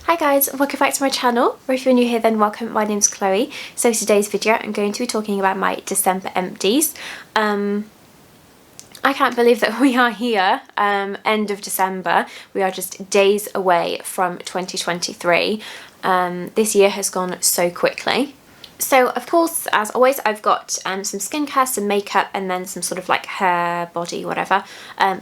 Hi guys, welcome back to my channel, or if you're new here then welcome. My name's Chloe. So today's video I'm going to be talking about my December empties. I can't believe that we are here, end of December. We are just days away from 2023. This year has gone so quickly. So of course, as always, I've got some skincare, some makeup, and then some sort of like hair, body, whatever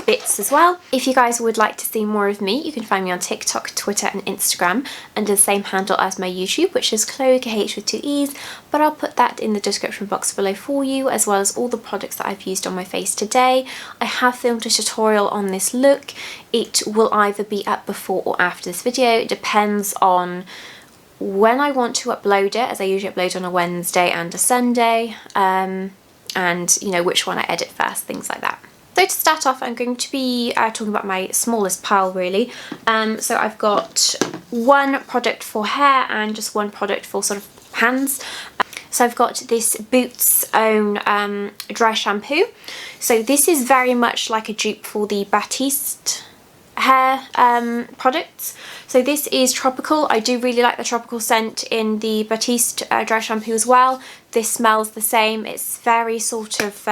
bits as well. If you guys would like to see more of me, you can find me on TikTok, Twitter and Instagram under the same handle as my YouTube, which is Chloe KH with 2 E's, but I'll put that in the description box below for you, as well as all the products that I've used on my face today. I have filmed a tutorial on this look. It will either be up before or after this video. It depends on when I want to upload it, as I usually upload on a Wednesday and a Sunday, and you know which one I edit first, things like that. So to start off, I'm going to be talking about my smallest pile really. So I've got one product for hair and just one product for sort of hands. So I've got this Boots Own dry shampoo. So this is very much like a dupe for the Batiste hair products. So this is tropical. I do really like the tropical scent in the Batiste dry shampoo as well. This smells the same. It's very sort of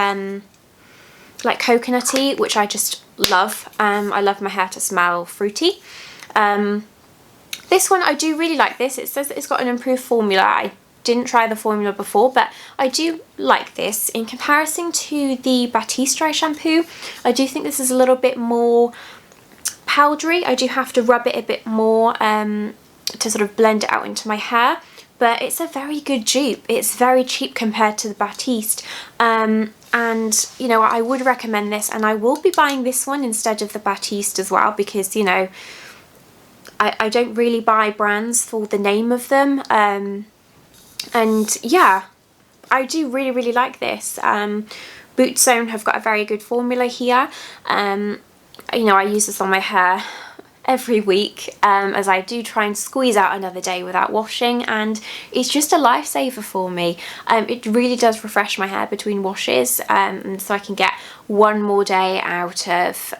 like coconutty, which I just love. I love my hair to smell fruity. This one, I do really like this. It says that it's got an improved formula. I didn't try the formula before, but I do like this. In comparison to the Batiste dry shampoo, I do think this is a little bit more powdery. I do have to rub it a bit more to sort of blend it out into my hair, but it's a very good dupe. It's very cheap compared to the Batiste, and you know, I would recommend this, and I will be buying this one instead of the Batiste as well, because you know I don't really buy brands for the name of them, and yeah, I do really like this. Boots Own have got a very good formula here. You know, I use this on my hair every week, as I do try and squeeze out another day without washing, and it's just a lifesaver for me. It really does refresh my hair between washes, and so I can get one more day out of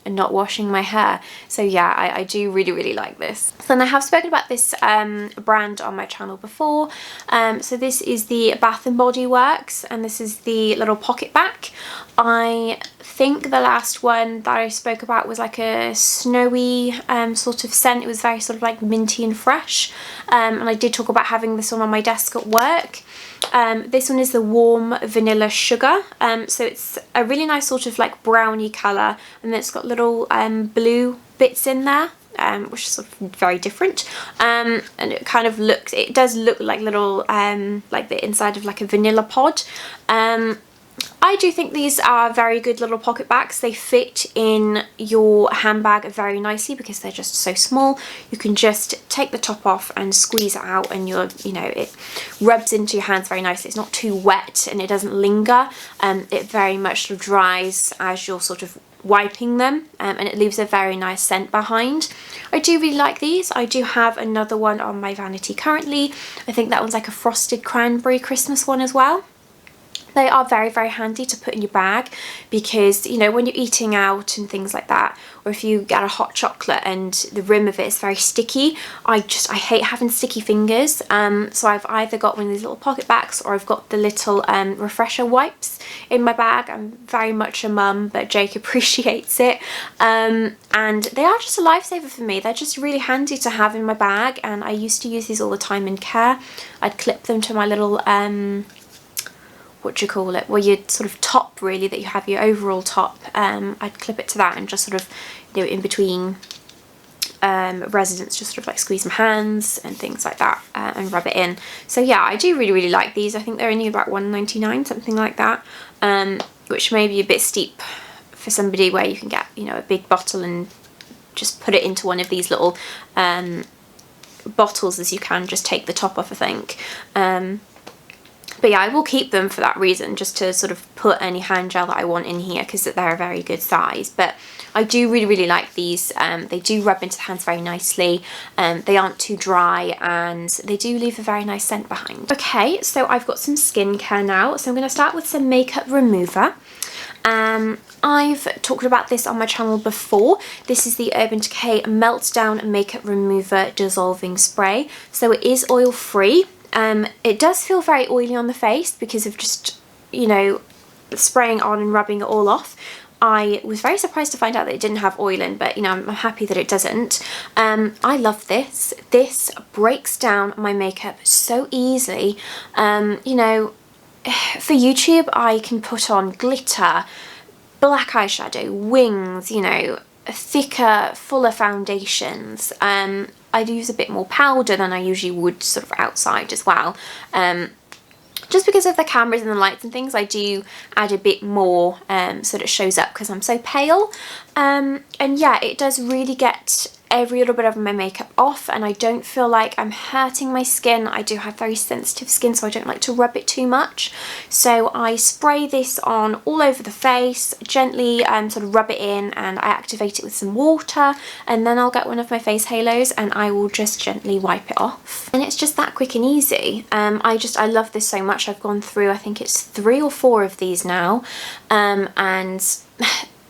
not washing my hair. So yeah, I do really like this. So then I have spoken about this brand on my channel before. So this is the Bath & Body Works, and this is the little pocket back. I think the last one that I spoke about was like a snowy sort of scent. It was very sort of like minty and fresh, and I did talk about having this one on my desk at work. This one is the Warm Vanilla Sugar, so it's a really nice sort of like brownie colour, and then it's got little blue bits in there, which is sort of very different, and it kind of looks, it does look like little like the inside of like a vanilla pod. I do think these are very good little pocket backs. They fit in your handbag very nicely because they're just so small. You can just take the top off and squeeze it out, and you know, it rubs into your hands very nicely. It's not too wet and it doesn't linger. It very much sort of dries as you're sort of wiping them, and it leaves a very nice scent behind. I do really like these. I do have another one on my vanity currently. I think that one's like a frosted cranberry Christmas one as well. They are very handy to put in your bag, because you know, when you're eating out and things like that, or if you get a hot chocolate and the rim of it is very sticky, I hate having sticky fingers. So I've either got one of these little pocket bags, or I've got the little refresher wipes in my bag. I'm very much a mum, but Jake appreciates it, and they are just a lifesaver for me. They're just really handy to have in my bag, and I used to use these all the time in care. I'd clip them to my little what do you call it, well, your sort of top really, that you have your overall top. I'd clip it to that and just sort of, you know, in between residents, just sort of like squeeze my hands and things like that, and rub it in. So yeah, I do really like these. I think they're only about $1.99, something like that, which may be a bit steep for somebody where you can get, you know, a big bottle and just put it into one of these little bottles, as you can just take the top off, I think. But yeah, I will keep them for that reason, just to sort of put any hand gel that I want in here, because they're a very good size. But I do really like these. They do rub into the hands very nicely. They aren't too dry, and they do leave a very nice scent behind. Okay, so I've got some skincare now. So I'm going to start with some makeup remover. I've talked about this on my channel before. This is the Urban Decay Meltdown Makeup Remover Dissolving Spray. So it is oil free. It does feel very oily on the face because of just, you know, spraying on and rubbing it all off. I was very surprised to find out that it didn't have oil in, but you know, I'm happy that it doesn't. I love this. This breaks down my makeup so easily. You know, for YouTube I can put on glitter, black eyeshadow, wings, you know, thicker, fuller foundations. I use a bit more powder than I usually would sort of outside as well. Just because of the cameras and the lights and things, I do add a bit more so that it shows up because I'm so pale. And yeah, it does really get every little bit of my makeup off, and I don't feel like I'm hurting my skin. I do have very sensitive skin, so I don't like to rub it too much. So I spray this on all over the face, gently sort of rub it in, and I activate it with some water, and then I'll get one of my face halos and I will just gently wipe it off. And it's just that quick and easy. I love this so much. I've gone through, I think it's 3 or 4 of these now, and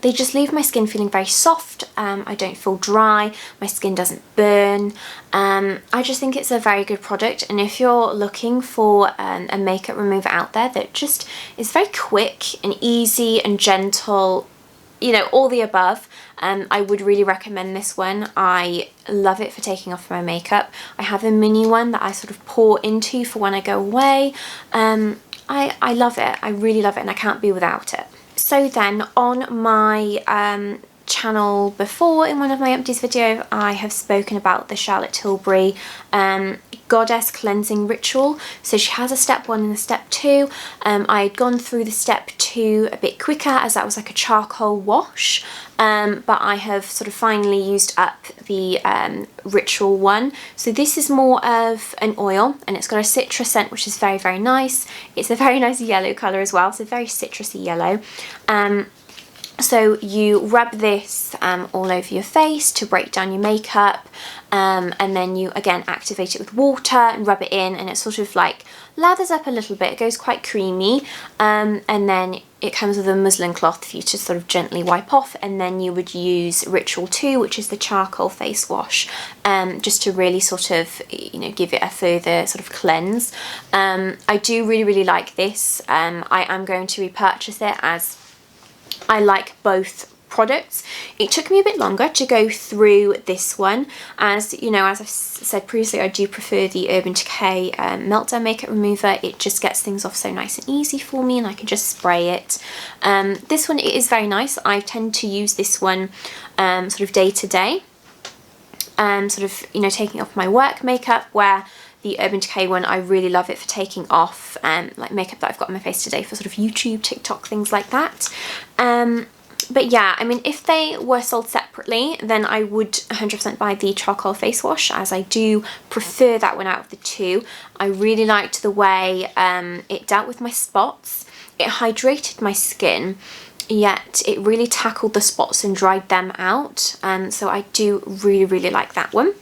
they just leave my skin feeling very soft. I don't feel dry, my skin doesn't burn. I just think it's a very good product, and if you're looking for a makeup remover out there that just is very quick and easy and gentle, you know, all the above, I would really recommend this one. I love it for taking off my makeup. I have a mini one that I sort of pour into for when I go away. I love it, I really love it, and I can't be without it. So then on my channel before, in one of my Empties video, I have spoken about the Charlotte Tilbury Goddess Cleansing Ritual. So she has a step 1 and a step 2. I had gone through the step 2 a bit quicker as that was like a charcoal wash, but I have sort of finally used up the ritual one. So this is more of an oil, and it's got a citrus scent which is very, very nice. It's a very nice yellow colour as well, so very citrusy yellow. So you rub this all over your face to break down your makeup, and then you again activate it with water and rub it in, and it sort of like lathers up a little bit. It goes quite creamy, and then it comes with a muslin cloth for you to sort of gently wipe off, and then you would use Ritual 2, which is the charcoal face wash, just to really sort of, you know, give it a further sort of cleanse. I do really, really like this. I am going to repurchase it as I like both products. It took me a bit longer to go through this one, as you know, as I've said previously, I do prefer the Urban Decay Meltdown Makeup Remover. It just gets things off so nice and easy for me, and I can just spray it. This one, it is very nice. I tend to use this one sort of day to day, sort of, you know, taking off my work makeup, where the Urban Decay one, I really love it for taking off like makeup that I've got on my face today for sort of YouTube, TikTok, things like that. But yeah, I mean, if they were sold separately, then I would 100% buy the charcoal face wash, as I do prefer that one out of the two. I really liked the way it dealt with my spots. It hydrated my skin, yet it really tackled the spots and dried them out. So I do really, really like that one.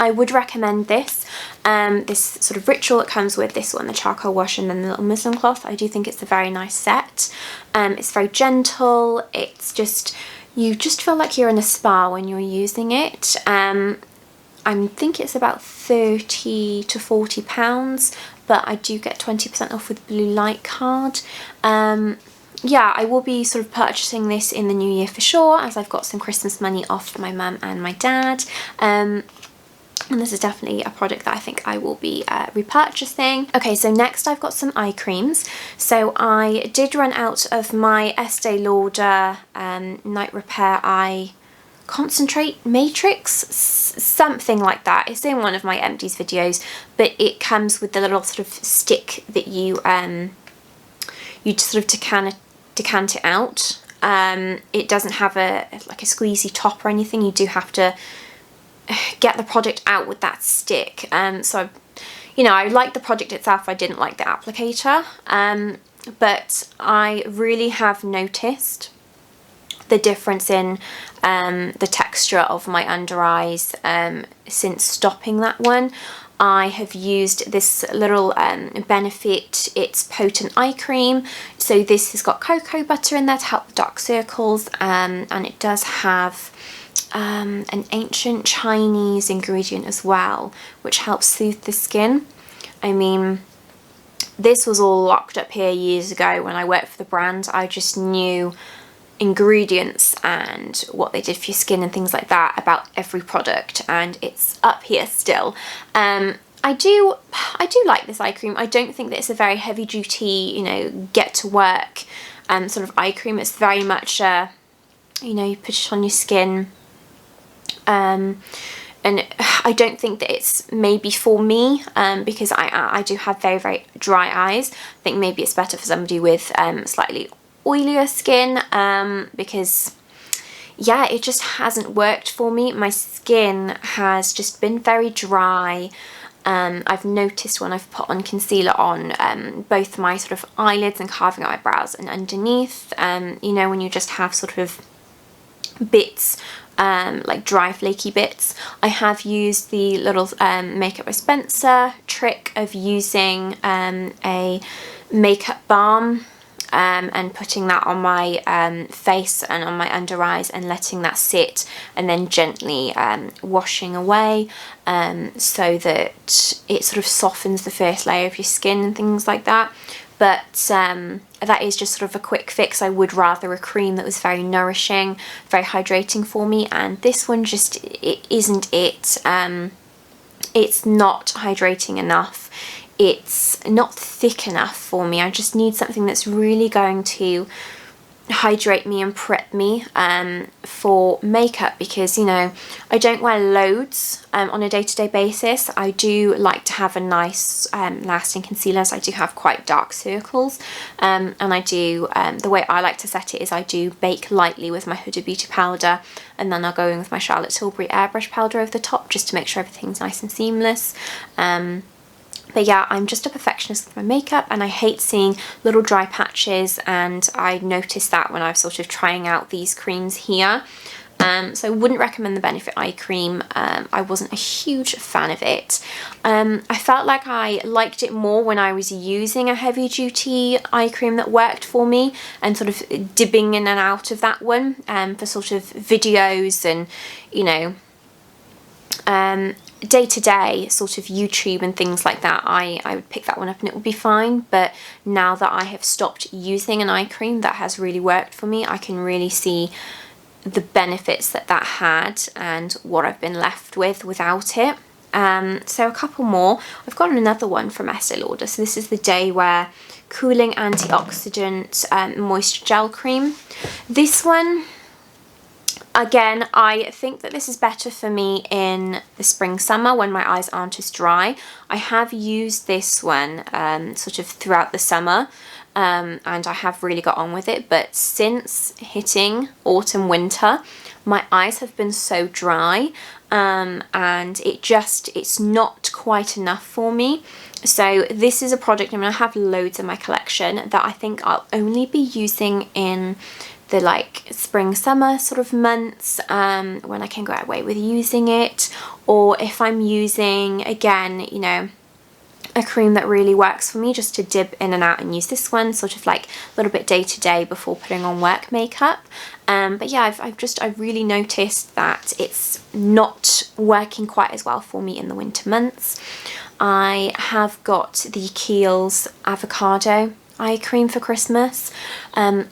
I would recommend this, this sort of ritual that comes with this one, the charcoal wash and then the little muslin cloth. I do think it's a very nice set. It's very gentle. It's just, you just feel like you're in a spa when you're using it. I think it's about 30 to 40 pounds, but I do get 20% off with Blue Light card. Yeah, I will be sort of purchasing this in the new year for sure, as I've got some Christmas money off for my mum and my dad. And this is definitely a product that I think I will be repurchasing. Okay, so next I've got some eye creams. So I did run out of my Estee Lauder Night Repair Eye Concentrate Matrix, something like that. It's in one of my Empties videos, but it comes with the little sort of stick that you sort of decant it out. It doesn't have like a squeezy top or anything. You do have to get the product out with that stick. So, you know, I like the product itself, I didn't like the applicator, but I really have noticed the difference in the texture of my under eyes since stopping that one. I have used this little Benefit It's Potent Eye Cream. So this has got cocoa butter in there to help the dark circles, and it does have an ancient Chinese ingredient as well, which helps soothe the skin. I mean, this was all locked up here years ago when I worked for the brand. I just knew ingredients and what they did for your skin and things like that about every product, and it's up here still. I do like this eye cream. I don't think that it's a very heavy duty, you know, get to work sort of eye cream. It's very much you know, you put it on your skin, and I don't think that it's maybe for me, because I do have very, very dry eyes. I think maybe it's better for somebody with slightly oilier skin, because yeah, it just hasn't worked for me. My skin has just been very dry. I've noticed when I've put on concealer on both my sort of eyelids and carving out my brows and underneath, you know, when you just have sort of bits, like dry flaky bits. I have used the little Makeup by Spencer trick of using a makeup balm and putting that on my face and on my under eyes and letting that sit, and then gently washing away, so that it sort of softens the first layer of your skin and things like that. But that is just sort of a quick fix. I would rather a cream that was very nourishing, very hydrating for me, and this one just isn't it. It's not hydrating enough. It's not thick enough for me. I just need something that's really going to hydrate me and prep me for makeup, because, you know, I don't wear loads on a day-to-day basis. I do like to have a nice lasting concealer, so I do have quite dark circles, and I do, the way I like to set it is I do bake lightly with my Huda Beauty powder, and then I'll go in with my Charlotte Tilbury Airbrush powder over the top just to make sure everything's nice and seamless. But yeah, I'm just a perfectionist with my makeup, and I hate seeing little dry patches, and I noticed that when I was sort of trying out these creams here. So I wouldn't recommend the Benefit Eye Cream. I wasn't a huge fan of it. I felt like I liked it more when I was using a heavy duty eye cream that worked for me, and sort of dipping in and out of that one for sort of videos and, you know, day-to-day sort of YouTube and things like that. I would pick that one up and it would be fine. But now that I have stopped using an eye cream that has really worked for me, I can really see the benefits that that had and what I've been left with without it. So a couple more. I've got another one from Estee Lauder. So this is the Day Wear Cooling Antioxidant Moisture Gel Cream. This one, again, I think that this is better for me in the spring summer when my eyes aren't as dry. I have used this one sort of throughout the summer, and I have really got on with it, but since hitting autumn winter, my eyes have been so dry, and it's not quite enough for me. So this is a product, I'm going to have loads in my collection that I think I'll only be using in the like spring summer sort of months, when I can go away with using it, or if I'm using, again, you know, a cream that really works for me, just to dip in and out and use this one sort of like a little bit day to day before putting on work makeup. But yeah, I've really noticed that it's not working quite as well for me in the winter months. I have got the Kiehl's Avocado eye cream for Christmas,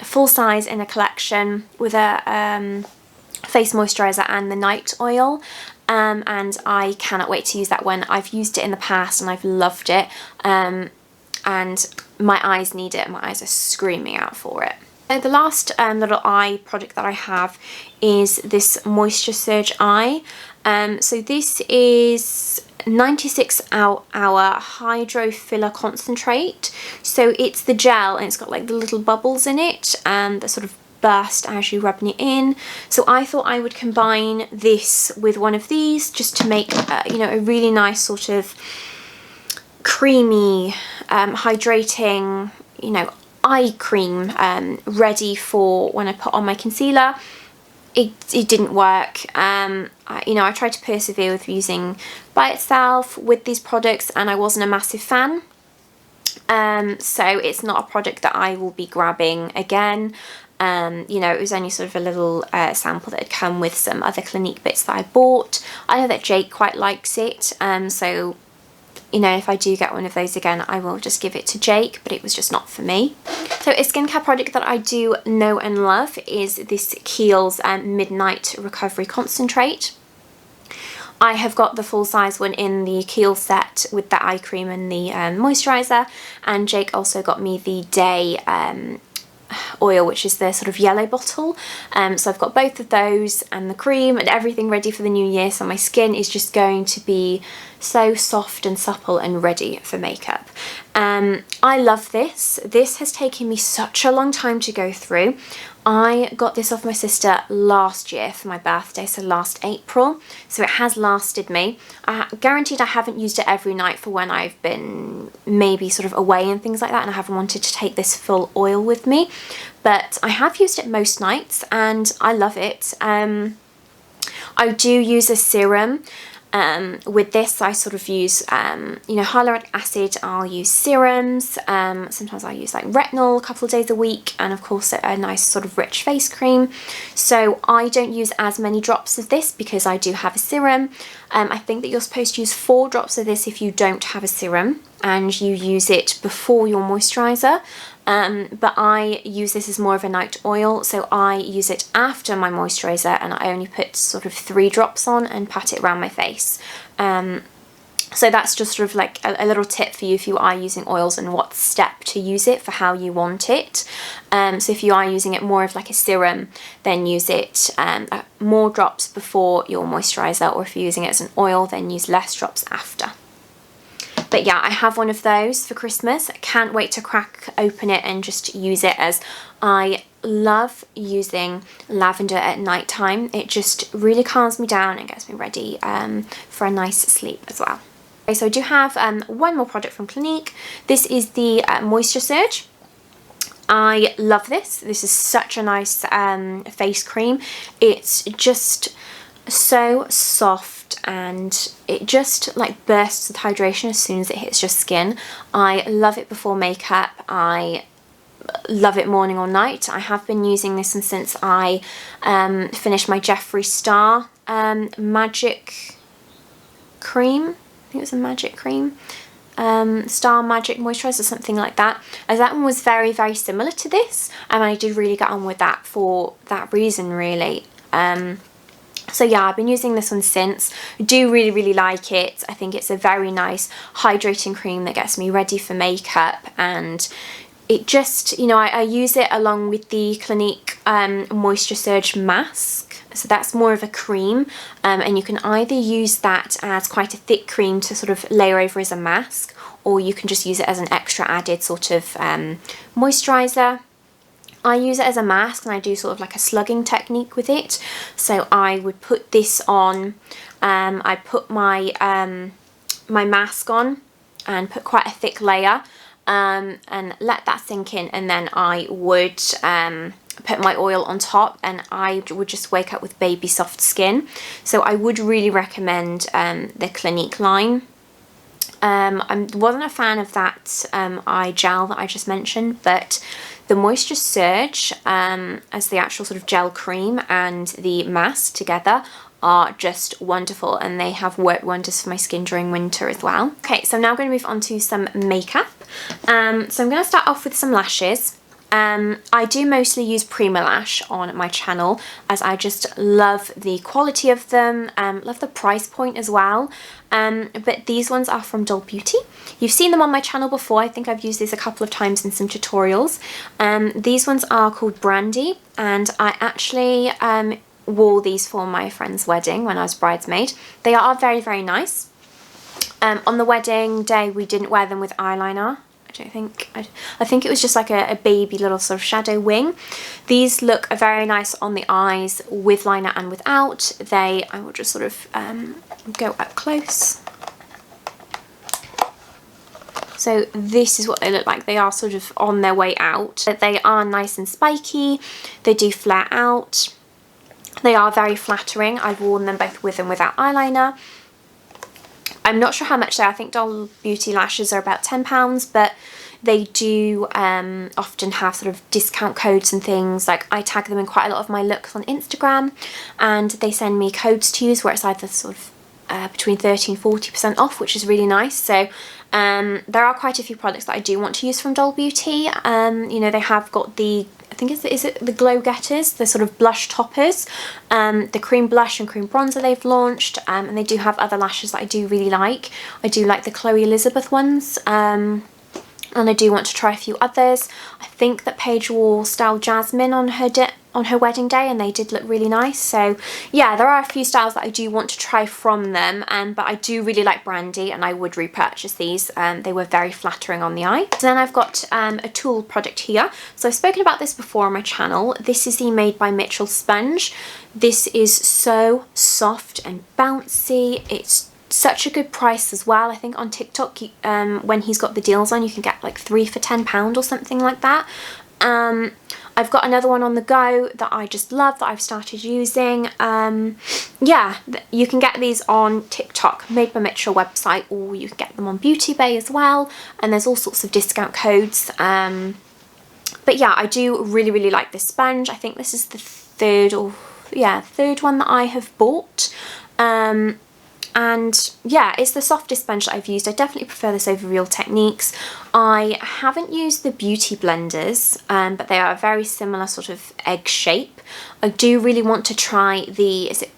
full size in a collection with a face moisturizer and the night oil, and I cannot wait to use that one. I've used it in the past and I've loved it, and my eyes need it. My eyes are screaming out for it. The last little eye product that I have is this Moisture Surge Eye. So this is 96 hour hydro filler concentrate. So it's the gel and it's got like the little bubbles in it that sort of burst as you're rubbing it in. So I thought I would combine this with one of these just to make you know, a really nice sort of creamy, hydrating, you know, eye cream ready for when I put on my concealer. It didn't work. You know, I tried to persevere with using by itself with these products, and I wasn't a massive fan. So it's not a product that I will be grabbing again. You know, it was only sort of a little sample that had come with some other Clinique bits that I bought. I know that Jake quite likes it, so, you know, if I do get one of those again, I will just give it to Jake, but it was just not for me. So a skincare product that I do know and love is this Kiehl's Midnight Recovery Concentrate. I have got the full size one in the Kiehl set with the eye cream and the moisturiser, and Jake also got me the day oil, which is the sort of yellow bottle. So I've got both of those and the cream and everything ready for the new year, so my skin is just going to be so soft and supple and ready for makeup. I love this. This has taken me such a long time to go through. I got this off my sister last year for my birthday, so last April, so it has lasted me. Guaranteed I haven't used it every night for when I've been maybe sort of away and things like that, and I haven't wanted to take this full oil with me, but I have used it most nights and I love it. I do use a serum. With this I sort of use, you know, hyaluronic acid, I'll use serums, sometimes I use like retinol a couple of days a week, and of course a nice sort of rich face cream. So I don't use as many drops of this because I do have a serum. I think that you're supposed to use 4 drops of this if you don't have a serum, and you use it before your moisturiser. But I use this as more of a night oil, so I use it after my moisturiser, and I only put sort of 3 drops on and pat it around my face. So that's just sort of like a little tip for you if you are using oils and what step to use it for how you want it. So if you are using it more of like a serum, then use it more drops before your moisturiser, or if you're using it as an oil, then use less drops after. But yeah, I have one of those for Christmas. I can't wait to crack open it and just use it, as I love using lavender at night time. It just really calms me down and gets me ready for a nice sleep as well. Okay, so I do have one more product from Clinique. This is the Moisture Surge. I love this. This is such a nice face cream. It's just so soft and it just like bursts with hydration as soon as it hits your skin. I love it before makeup. I love it morning or night. I have been using this one since I finished my Jeffree Star Magic Cream. I think it was a Magic Cream. Star Magic Moisturiser or something like that, as that one was very, very similar to this, and I did really get on with that for that reason, really. So yeah, I've been using this one since. I do really, really like it. I think it's a very nice hydrating cream that gets me ready for makeup, and it just, you know, I use it along with the Clinique Moisture Surge Mask. So that's more of a cream, and you can either use that as quite a thick cream to sort of layer over as a mask, or you can just use it as an extra added sort of moisturiser. I use it as a mask, and I do sort of like a slugging technique with it. So I would put this on, I put my my mask on and put quite a thick layer, and let that sink in, and then I would put my oil on top, and I would just wake up with baby soft skin. So I would really recommend the Clinique line. I wasn't a fan of that eye gel that I just mentioned, but the Moisture Surge as the actual sort of gel cream and the mask together are just wonderful, and they have worked wonders for my skin during winter as well. Okay, so now I'm going to move on to some makeup. So I'm going to start off with some lashes. I do mostly use Primalash on my channel, as I just love the quality of them, love the price point as well. But these ones are from Doll Beauty. You've seen them on my channel before. I think I've used these a couple of times in some tutorials. These ones are called Brandy, and I actually wore these for my friend's wedding when I was bridesmaid. They are very, very nice. On the wedding day, we didn't wear them with eyeliner. I think it was just like a baby little sort of shadow wing. These look very nice on the eyes with liner and without. I will just sort of go up close. So this is what they look like. They are sort of on their way out. They are nice and spiky. They do flare out. They are very flattering. I've worn them both with and without eyeliner. I'm not sure how much they are. I think Doll Beauty lashes are about £10, but they do often have sort of discount codes and things. Like, I tag them in quite a lot of my looks on Instagram, and they send me codes to use where it's either sort of between 30 and 40% off, which is really nice. So there are quite a few products that I do want to use from Doll Beauty. You know, they have got the, I think is it the Glow Getters, the sort of blush toppers, the cream blush and cream bronzer they've launched, and they do have other lashes that I do really like. I do like the Chloe Elizabeth ones, and I do want to try a few others. I think that Paige wore Style Jasmine on her wedding day, and they did look really nice. So yeah, there are a few styles that I do want to try from them, but I do really like Brandy, and I would repurchase these. They were very flattering on the eye. So then I've got a Tool product here. So I've spoken about this before on my channel. This is the Made by Mitchell sponge. This is so soft and bouncy. It's such a good price as well. I think on TikTok, when he's got the deals on, you can get like 3 for £10 or something like that. I've got another one on the go that I just love, that I've started using. Yeah, you can get these on TikTok, Made by Mitchell website, or you can get them on Beauty Bay as well, and there's all sorts of discount codes. But yeah, I do really like this sponge. I think this is the third one that I have bought. And yeah, it's the softest sponge that I've used. I definitely prefer this over Real Techniques. I haven't used the Beauty Blenders, but they are a very similar sort of egg shape. I do really want to try the, is it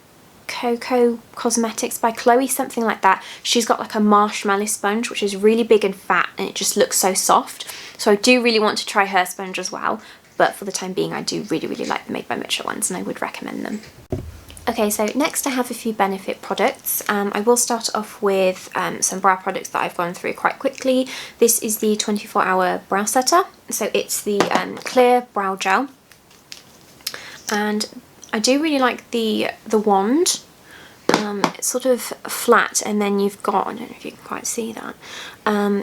Coco Cosmetics by Chloe, something like that. She's got like a marshmallow sponge, which is really big and fat, and it just looks so soft. So I do really want to try her sponge as well. But for the time being, I do really like the Made by Mitchell ones, and I would recommend them. Okay, so next I have a few Benefit products. I will start off with some brow products that I've gone through quite quickly. This is the 24-hour brow setter. So it's the clear brow gel. And I do really like the wand. It's sort of flat, and then you've got, I don't know if you can quite see that,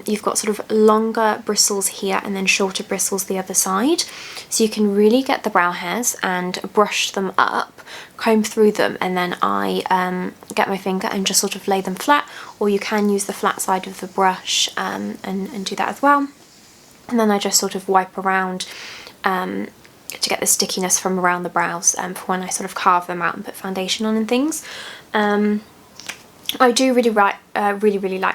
you've got sort of longer bristles here and then shorter bristles the other side. So you can really get the brow hairs and brush them up, comb through them, and then I get my finger and just sort of lay them flat, or you can use the flat side of the brush and do that as well. And then I just sort of wipe around to get the stickiness from around the brows for when I sort of carve them out and put foundation on and things. I do really like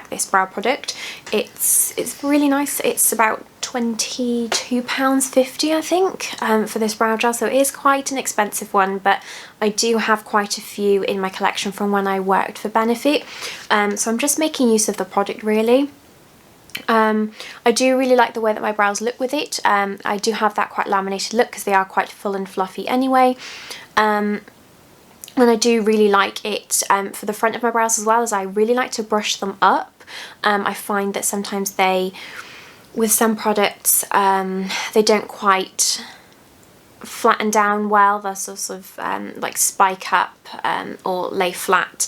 this brow product. It's really nice. It's about £22.50 I think for this brow gel, so it is quite an expensive one, but I do have quite a few in my collection from when I worked for Benefit, so I'm just making use of the product really. I do really like the way that my brows look with it. I do have that quite laminated look because they are quite full and fluffy anyway. And I do really like it for the front of my brows as well, as I really like to brush them up. I find that sometimes with some products, they don't quite flatten down well. They're sort of like spike up or lay flat.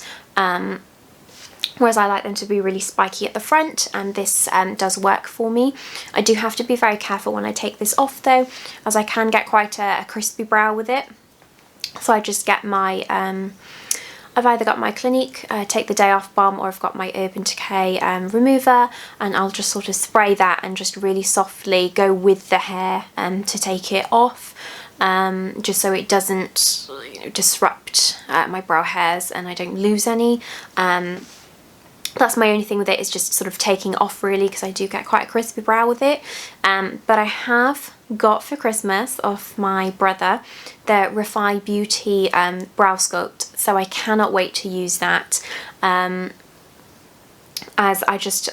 Whereas I like them to be really spiky at the front, and this does work for me. I do have to be very careful when I take this off though, as I can get quite a crispy brow with it. So I just get my, I've either got my Clinique Take the Day Off Balm, or I've got my Urban Decay remover, and I'll just sort of spray that and just really softly go with the hair to take it off. Just so it doesn't disrupt my brow hairs and I don't lose any. That's my only thing with it, is just sort of taking it off really, because I do get quite a crispy brow with it. But I have got for Christmas off my brother the Refi Beauty brow sculpt, so I cannot wait to use that. As I'm just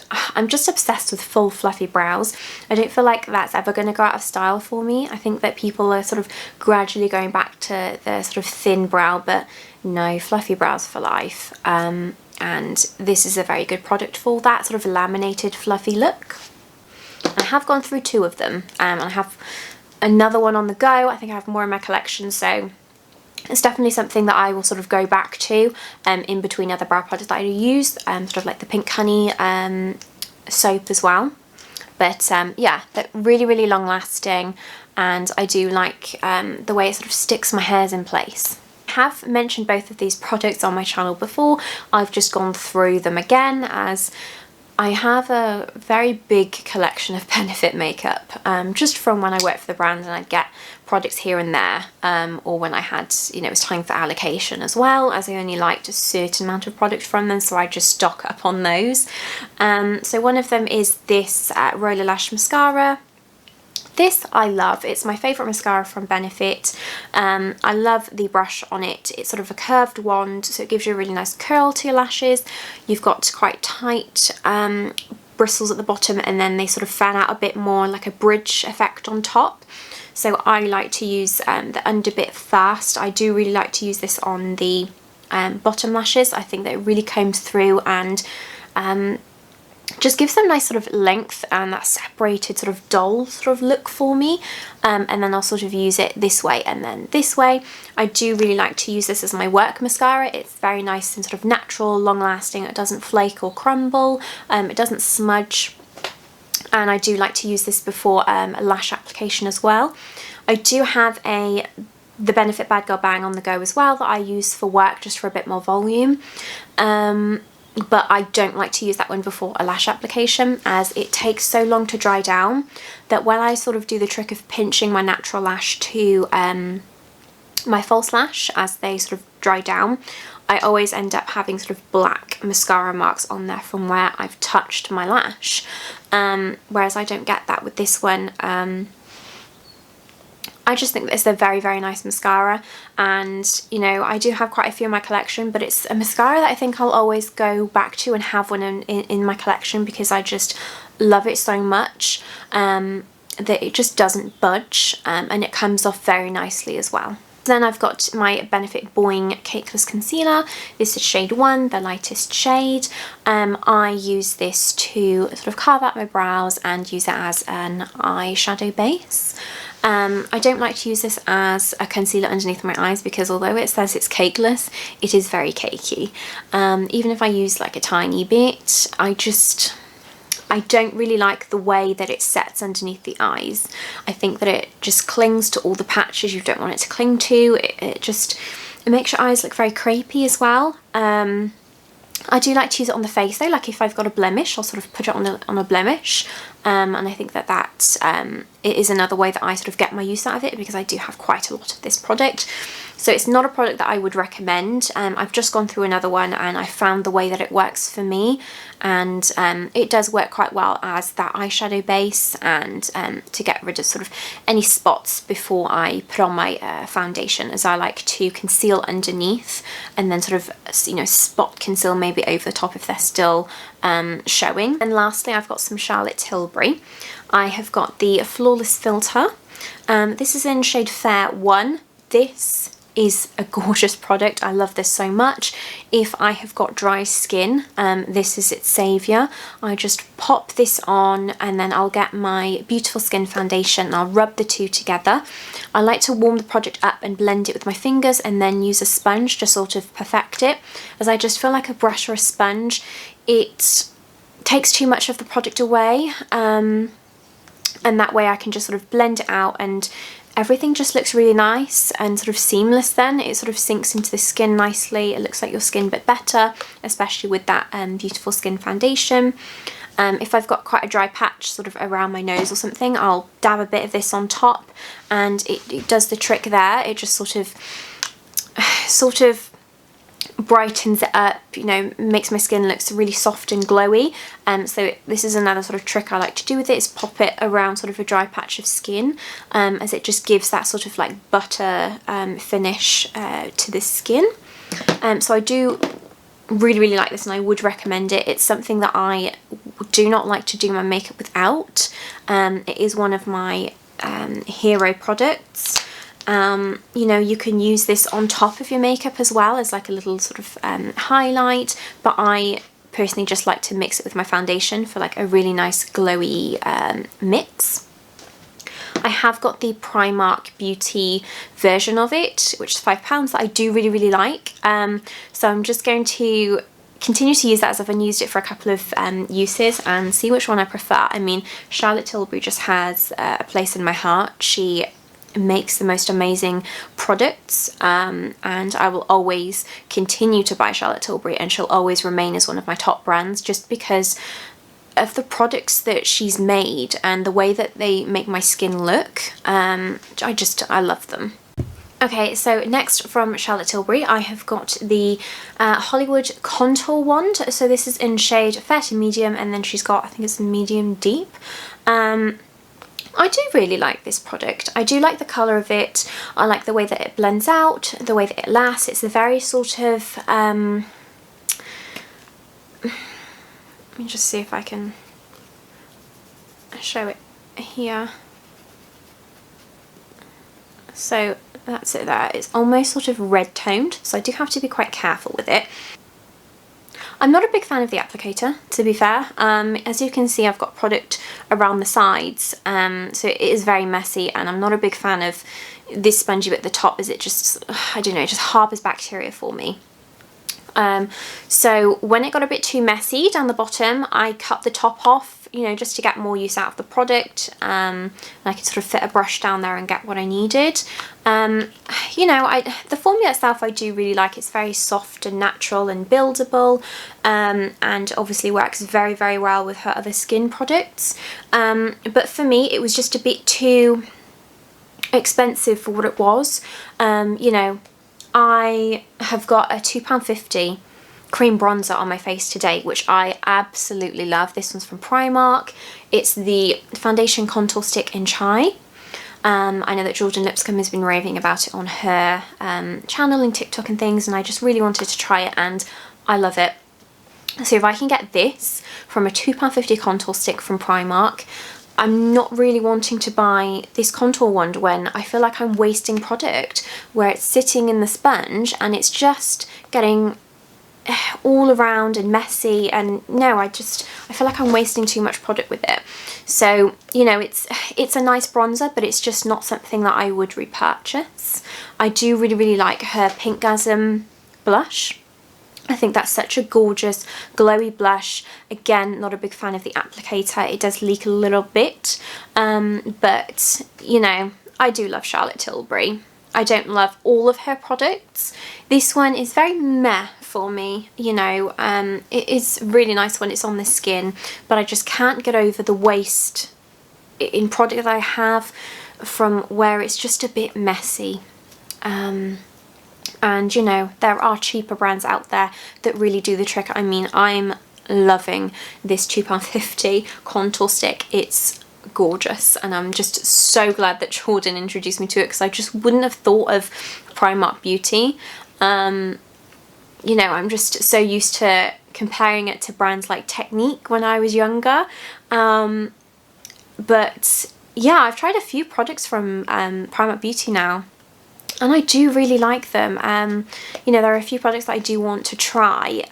obsessed with full fluffy brows. I don't feel like that's ever going to go out of style for me. I think that people are sort of gradually going back to the sort of thin brow, but no, fluffy brows for life. And this is a very good product for that sort of laminated fluffy look. I have gone through 2 of them, and I have another one on the go. I think I have more in my collection, so it's definitely something that I will sort of go back to in between other brow products that I use, sort of like the Pink Honey soap as well. But yeah, they're really long lasting, and I do like the way it sort of sticks my hairs in place. I have mentioned both of these products on my channel before. I've just gone through them again as I have a very big collection of Benefit makeup, just from when I worked for the brand and I'd get products here and there, or when I had, you know, it was time for allocation as well, as I only liked a certain amount of product from them, so I just stock up on those. So one of them is this Roller Lash Mascara. This I love. It's my favourite mascara from Benefit. I love the brush on it. It's sort of a curved wand, so it gives you a really nice curl to your lashes. You've got quite tight bristles at the bottom, and then they sort of fan out a bit more, like a bridge effect on top. So I like to use the under bit first. I do really like to use this on the bottom lashes. I think that it really combs through and just gives them nice sort of length and that separated sort of doll sort of look for me. And then I'll sort of use it this way and then this way. I do really like to use this as my work mascara. It's very nice and sort of natural, long lasting. It doesn't flake or crumble. It doesn't smudge. And I do like to use this before a lash application as well. I do have the Benefit Bad Girl Bang on the go as well that I use for work just for a bit more volume. But I don't like to use that one before a lash application, as it takes so long to dry down that when I sort of do the trick of pinching my natural lash to my false lash as they sort of dry down, I always end up having sort of black mascara marks on there from where I've touched my lash, whereas I don't get that with this one. I just think that it's a very nice mascara, and you know, I do have quite a few in my collection, but it's a mascara that I think I'll always go back to and have one in my collection because I just love it so much that it just doesn't budge, and it comes off very nicely as well. Then I've got my Benefit Boing Cakeless Concealer. This is shade 1, the lightest shade. I use this to sort of carve out my brows and use it as an eyeshadow base. I don't like to use this as a concealer underneath my eyes because although it says it's cakeless, it is very cakey. Even if I use like a tiny bit, I don't really like the way that it sets underneath the eyes. I think that it just clings to all the patches you don't want it to cling to. It makes your eyes look very crepey as well. I do like to use it on the face though, like if I've got a blemish, I'll sort of put it on a blemish. And I think that it is another way that I sort of get my use out of it because I do have quite a lot of this product. So it's not a product that I would recommend. I've just gone through another one and I found the way that it works for me, and it does work quite well as that eyeshadow base and to get rid of sort of any spots before I put on my foundation, as I like to conceal underneath and then sort of, you know, spot conceal maybe over the top if they're still showing. And lastly, I've got some Charlotte Tilbury. I have got the Flawless Filter. This is in shade Fair 1. This is a gorgeous product. I love this so much. If I have got dry skin, this is its saviour. I just pop this on and then I'll get my Beautiful Skin foundation and I'll rub the two together. I like to warm the product up and blend it with my fingers and then use a sponge to sort of perfect it, as I just feel like a brush or a sponge, it takes too much of the product away, and that way I can just sort of blend it out and everything just looks really nice and sort of seamless. Then it sort of sinks into the skin nicely. It looks like your skin a bit better, especially with that Beautiful Skin foundation. If I've got quite a dry patch sort of around my nose or something, I'll dab a bit of this on top and it does the trick there. It just sort of brightens it up, you know, makes my skin look really soft and glowy. So this is another sort of trick I like to do with it, is pop it around sort of a dry patch of skin, as it just gives that sort of like butter finish to the skin. So I do really like this and I would recommend it. It's something that I do not like to do my makeup without. It is one of my hero products. You know, you can use this on top of your makeup as well as like a little sort of highlight, but I personally just like to mix it with my foundation for like a really nice glowy mix. I have got the Primark Beauty version of it, which is £5, that I do really like. So I'm just going to continue to use that as I've unused it for a couple of uses and see which one I prefer. I mean, Charlotte Tilbury just has a place in my heart. She makes the most amazing products, and I will always continue to buy Charlotte Tilbury, and she'll always remain as one of my top brands just because of the products that she's made and the way that they make my skin look. I love them. Okay, so next from Charlotte Tilbury, I have got the Hollywood Contour Wand. So this is in shade fair to medium, and then she's got, I think it's medium deep. I do really like this product. I do like the colour of it. I like the way that it blends out, the way that it lasts. It's a very sort of, let me just see if I can show it here. So that's it there. It's almost sort of red toned, so I do have to be quite careful with it. I'm not a big fan of the applicator, to be fair. As you can see, I've got product around the sides, so it is very messy, and I'm not a big fan of this spongy bit at the top, as it just, I don't know, it just harbours bacteria for me. So when it got a bit too messy down the bottom, I cut the top off, you know, just to get more use out of the product. And I could sort of fit a brush down there and get what I needed. You know, the formula itself I do really like. It's very soft and natural and buildable, and obviously works very, very well with her other skin products. But for me, it was just a bit too expensive for what it was. You know, I have got a £2.50 cream bronzer on my face today, which I absolutely love. This one's from Primark. It's the Foundation Contour Stick in Chai. I know that Jordan Lipscomb has been raving about it on her channel and TikTok and things, and I just really wanted to try it, and I love it. So if I can get this from a £2.50 contour stick from Primark, I'm not really wanting to buy this contour wand when I feel like I'm wasting product, where it's sitting in the sponge and it's just getting all around and messy, and no, I feel like I'm wasting too much product with it. So, you know, it's a nice bronzer, but it's just not something that I would repurchase. I do really, really like her Pinkgasm blush. I think that's such a gorgeous glowy blush. Again, not a big fan of the applicator. It does leak a little bit, but you know, I do love Charlotte Tilbury. I don't love all of her products. This one is very meh for me, you know. It is really nice when it's on the skin, but I just can't get over the waste in product that I have from where it's just a bit messy. And you know, there are cheaper brands out there that really do the trick. I mean, I'm loving this £2.50 contour stick. It's gorgeous, and I'm just so glad that Jordan introduced me to it, because I just wouldn't have thought of Primark Beauty. You know, I'm just so used to comparing it to brands like Clinique when I was younger. But yeah, I've tried a few products from Primark Beauty now, and I do really like them. You know, there are a few products that I do want to try.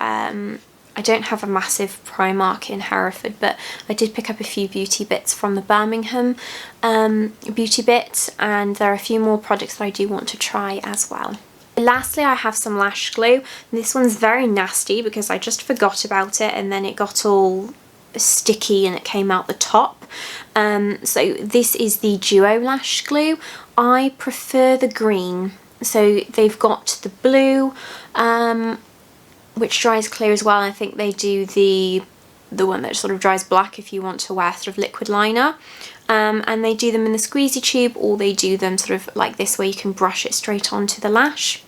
I don't have a massive Primark in Hereford, but I did pick up a few beauty bits from the Birmingham beauty bit, and there are a few more products that I do want to try as well. Lastly, I have some lash glue. This one's very nasty because I just forgot about it, and then it got all sticky and it came out the top. So this is the Duo lash glue. I prefer the green. So they've got the blue, which dries clear as well. I think they do the one that sort of dries black if you want to wear sort of liquid liner. And they do them in the squeezy tube, or they do them sort of like this where you can brush it straight onto the lash.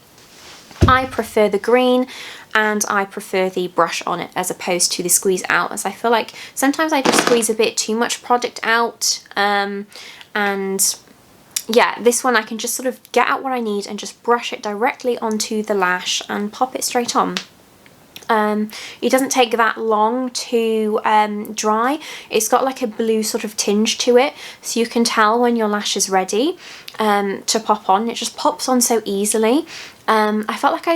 I prefer the green, and I prefer the brush on it as opposed to the squeeze out, as I feel like sometimes I just squeeze a bit too much product out. And yeah, this one I can just sort of get out what I need and just brush it directly onto the lash and pop it straight on. It doesn't take that long to dry. It's got like a blue sort of tinge to it, so you can tell when your lash is ready to pop on. It just pops on so easily. I felt like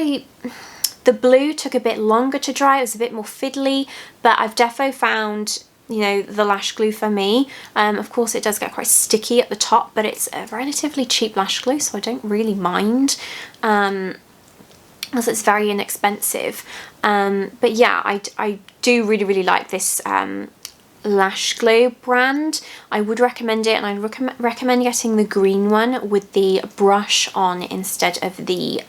the blue took a bit longer to dry. It was a bit more fiddly, but I've defo found, you know, the lash glue for me. Of course it does get quite sticky at the top, but it's a relatively cheap lash glue, so I don't really mind. as it's very inexpensive. But yeah, I do really like this lash glue brand. I would recommend it, and I recommend getting the green one with the brush on instead of the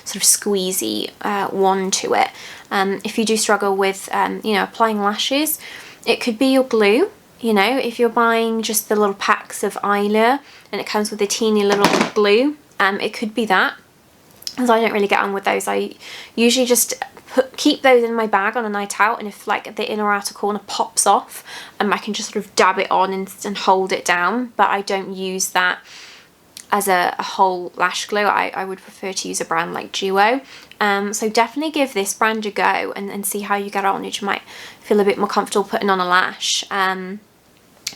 sort of squeezy one to it. If you do struggle with you know, applying lashes, it could be your glue. You know, if you're buying just the little packs of Eyelure and it comes with a teeny little glue, it could be that, because I don't really get on with those. I usually just keep those in my bag on a night out, and if like the inner or outer corner pops off, I can just sort of dab it on and hold it down, but I don't use that as a whole lash glue. I would prefer to use a brand like Duo. So definitely give this brand a go and see how you get on. You might feel a bit more comfortable putting on a lash.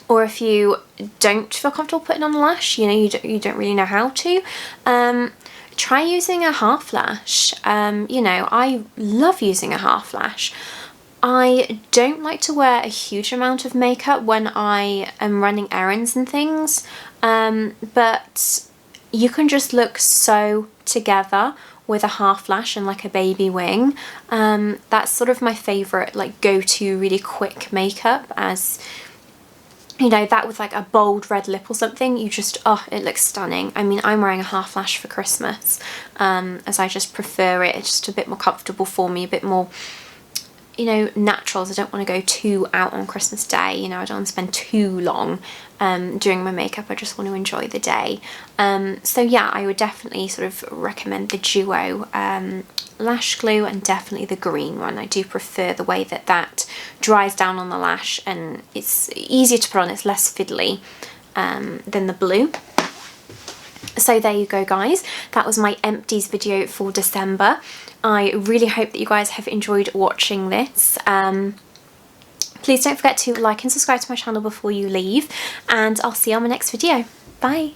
Or if you don't feel comfortable putting on a lash, you know, you don't really know how to, try using a half lash. You know, I love using a half lash. I don't like to wear a huge amount of makeup when I am running errands and things, but you can just look so together with a half lash and like a baby wing. That's sort of my favourite like go-to really quick makeup, as you know, that with like a bold red lip or something, you just, oh, it looks stunning. I mean, I'm wearing a half lash for Christmas, as I just prefer it. It's just a bit more comfortable for me, a bit more, you know, natural. I don't want to go too out on Christmas Day. You know, I don't want to spend too long doing my makeup. I just want to enjoy the day. So yeah, I would definitely sort of recommend the Duo lash glue, and definitely the green one. I do prefer the way that that dries down on the lash, and it's easier to put on. It's less fiddly than the blue. So there you go, guys. That was my empties video for December. I really hope that you guys have enjoyed watching this. Please don't forget to like and subscribe to my channel before you leave, and I'll see you on my next video. Bye!